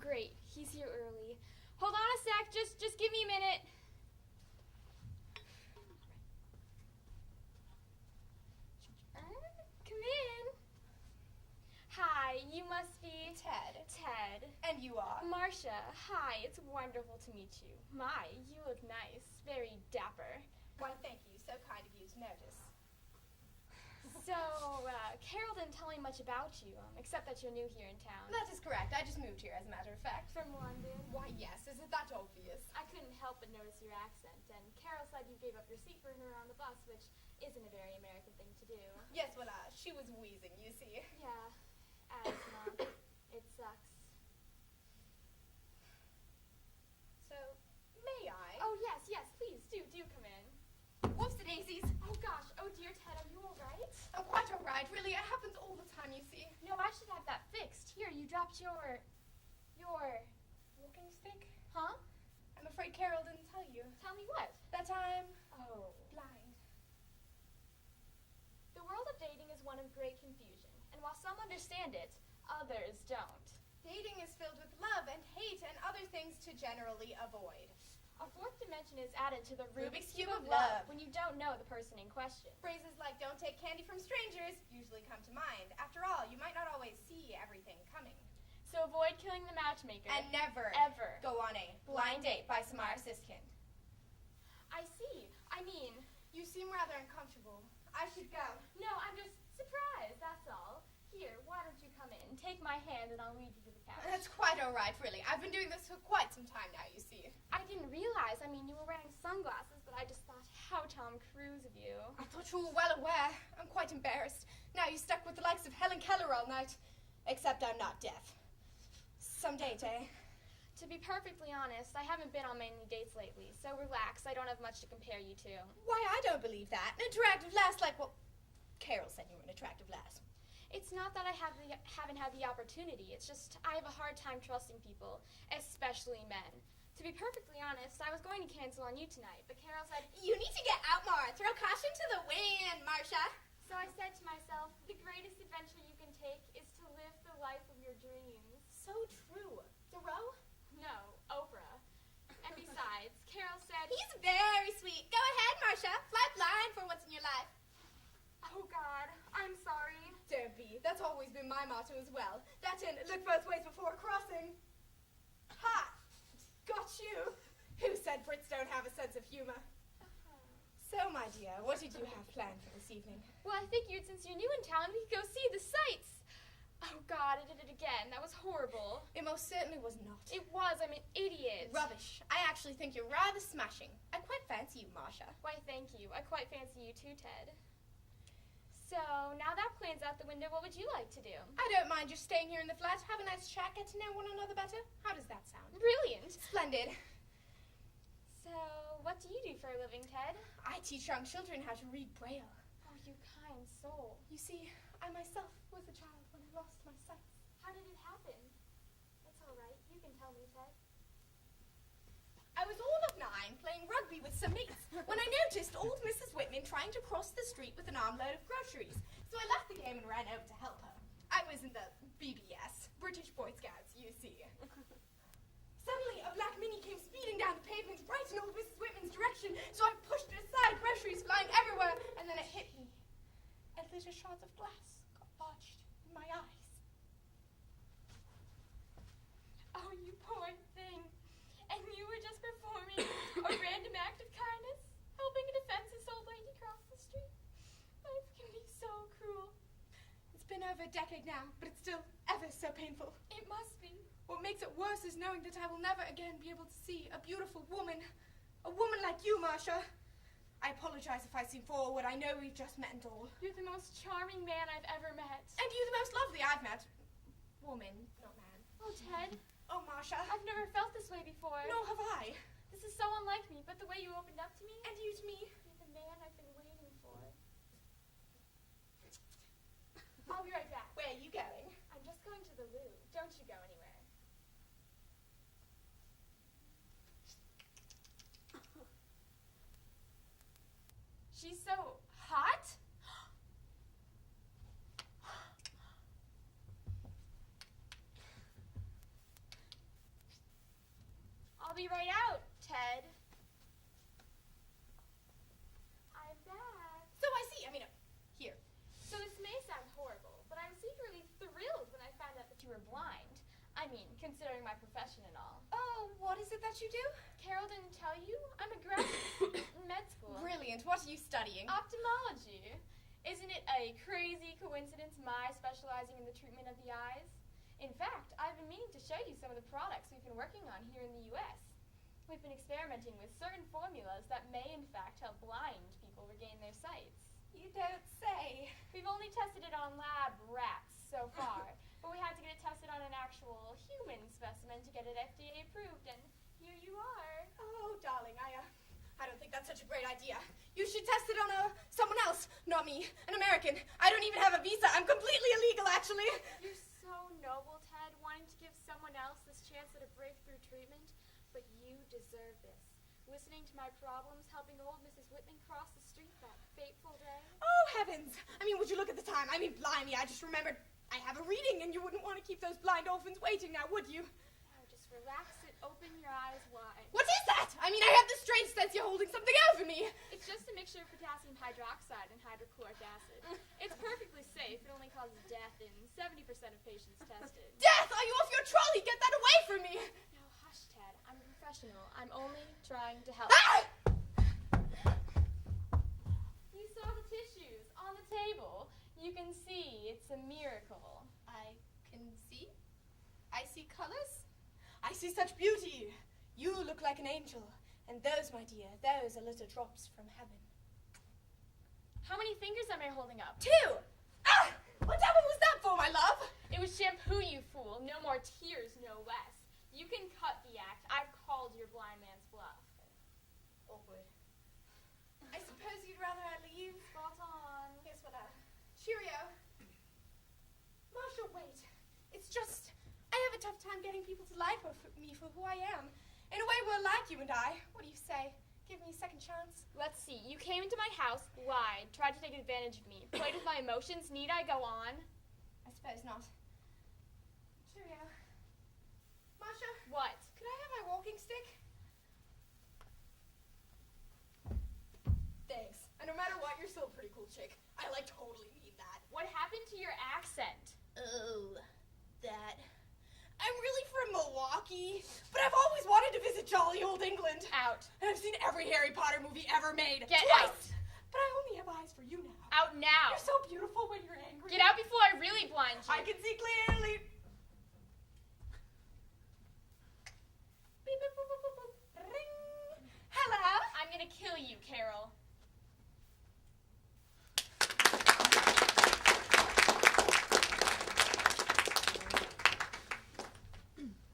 great. He's here early. Hold on a sec. Just give me a minute. Come in. Hi, you must be... Ted. Ted. And you are? Marcia. Hi, it's wonderful to meet you. My, you look nice. Very dapper. Why, thank you. So kind of you to notice. So, Carol didn't tell me much about you, except that you're new here in town. That is correct. I just moved here, as a matter of fact. From London? Why, yes. Isn't that obvious? I couldn't help but notice your accent, and Carol said you gave up your seat for her on the bus, which isn't a very American thing to do. Yes, well, she was wheezing, you see. Yeah, asthma. It sucks. So, may I? Oh, yes, please, do come in. Whoops-a-daisies. Oh, gosh. Oh, dear Ted, are you all right? I'm quite all right, really. It happens all the time, you see. No, I should have that fixed. Here, you dropped your... Walking stick? Huh? I'm afraid Carol didn't tell you. Tell me what? That I'm... Oh. blind. The world of dating is one of great confusion, and while some understand it, others don't. Dating is filled with love and hate and other things to generally avoid. A fourth dimension is added to the Rubik's Cube of love when you don't know the person in question. Phrases like "don't take candy from strangers" usually come to mind. After all, you might not always see everything coming. So avoid killing the matchmaker. And never ever go on a blind date by Samara Siskind. I see. I mean... You seem rather uncomfortable. I should go. No, I'm just surprised, that's all. Here, why don't you come in? Take my hand and I'll lead you to the couch. That's quite all right, really. I've been doing this for quite some time now, you see. I didn't realize. I mean, you were wearing sunglasses, but I just thought, how Tom Cruise of you. I thought you were well aware. I'm quite embarrassed. Now you're stuck with the likes of Helen Keller all night. Except I'm not deaf. Some date, eh? To be perfectly honest, I haven't been on many dates lately, so relax. I don't have much to compare you to. Why, I don't believe that. An attractive lass like, well, Carol said you were an attractive lass. It's not that I haven't had the opportunity. It's just I have a hard time trusting people, especially men. To be perfectly honest, I was going to cancel on you tonight, but Carol said, "You need to get out more. Throw caution to the wind, Marcia." So I said to myself, the greatest adventure you can take is to live the life of your dreams. So true. Thoreau? No, Oprah. And besides, Carol said, "He's very sweet. Go ahead, Marcia. Fly blind for once in your life." Oh, God, I'm sorry. Don't be. That's always been my motto as well. That and look both ways before crossing. Ha! Got you. Who said Brits don't have a sense of humor? So, my dear, what did you have planned for this evening? Well, I figured since you're new in town, we could go see the sights. Oh, God, I did it again. That was horrible. It most certainly was not. It was. I'm an idiot. Rubbish. I actually think you're rather smashing. I quite fancy you, Marcia. Why, thank you. I quite fancy you too, Ted. So, now that plan's out the window, what would you like to do? I don't mind just staying here in the flat, have a nice chat, get to know one another better. How does that sound? Brilliant. Splendid. So, what do you do for a living, Ted? I teach young children how to read Braille. Oh, you kind soul. You see, I myself was a child when I lost my sight. How did it happen? It's all right. You can tell me, Ted. I was all of 9 playing rugby with some mates when I noticed old Mrs. Whitman trying to cross the street with an armload of groceries. So I left the game and ran over to help her. I was in the BBS, British Boy Scouts, you see. Suddenly, a black Mini came speeding down the pavement right in old Mrs. Whitman's direction, so I pushed it aside, groceries flying everywhere, and then it hit me. And little shards of glass got lodged in my eyes. Oh, you poor thing. And you were just performing a random act of kindness, helping a defenseless old lady cross the street. Life can be so cruel. It's been over a decade now, but it's still ever so painful. It must be. What makes it worse is knowing that I will never again be able to see a beautiful woman. A woman like you, Marcia. I apologize if I seem forward. I know we've just met and all. You're the most charming man I've ever met. And you the most lovely I've met. Woman, not man. Oh, Ted. Oh, Marcia. I've never felt this way before. Nor have I. This is so unlike me, but the way you opened up to me... And you to me. You're the man I've been waiting for. I'll be right back. Where are you going? I'm just going to the loo. Don't you go anywhere. She's so hot. be right out, Ted. I'm back. So I see. Here. So this may sound horrible, but I was secretly thrilled when I found out that you were blind. I mean, considering my profession and all. Oh, what is it that you do? Carol didn't tell you? I'm a graduate student in med school. Brilliant. What are you studying? Ophthalmology. Isn't it a crazy coincidence my specializing in the treatment of the eyes? In fact, I've been meaning to show you some of the products we've been working on here in the U.S. We've been experimenting with certain formulas that may in fact help blind people regain their sights. You don't say. We've only tested it on lab rats so far, but we had to get it tested on an actual human specimen to get it FDA approved, and here you are. Oh, darling, I don't think that's such a great idea. You should test it on someone else, not me, an American. I don't even have a visa. I'm completely illegal, actually. You're so noble, Ted, wanting to give someone else this chance at a breakthrough treatment, but you deserve this. Listening to my problems, helping old Mrs. Whitman cross the street that fateful day. Oh, heavens. Would you look at the time? Blimey, I just remembered I have a reading, and you wouldn't want to keep those blind orphans waiting now, would you? Now just relax and open your eyes wide. What is that? I have the strange sense you're holding something over me. It's just a mixture of potassium hydroxide and hydrochloric acid. It's perfectly safe. It only causes death in 70% of patients tested. Death! Are you off your trolley? Get that away from me! Now hush, Ted. I'm a professional. I'm only trying to help. Ah! You saw the tissues on the table. You can see it's a miracle. I can see. I see colors. I see such beauty. You look like an angel. And those, my dear, those are little drops from heaven. How many fingers am I holding up? 2! Ah! Whatever was that for, my love? It was shampoo, you fool. No more tears, no less. You can cut the act. I've called your blind man's bluff. Awkward. I suppose you'd rather I leave? Spot on. Here's what Cheerio. Marshall, wait. It's just, I have a tough time getting people to like me for who I am. In a way, we're like you and I. What do you say? Give me a second chance? Let's see. You came into my house, lied, tried to take advantage of me, played with my emotions. Need I go on? I suppose not. Cheerio. Marsha? What? Could I have my walking stick? Thanks. And no matter what, you're still a pretty cool chick. I totally need that. What happened to your accent? Oh, that. I'm really from Milwaukee, but I've always wanted to visit jolly old England. Out. And I've seen every Harry Potter movie ever made. Get twice. out. But I only have eyes for you now. Out now. You're so beautiful when you're angry. Get out before I really blind you. I can see clearly.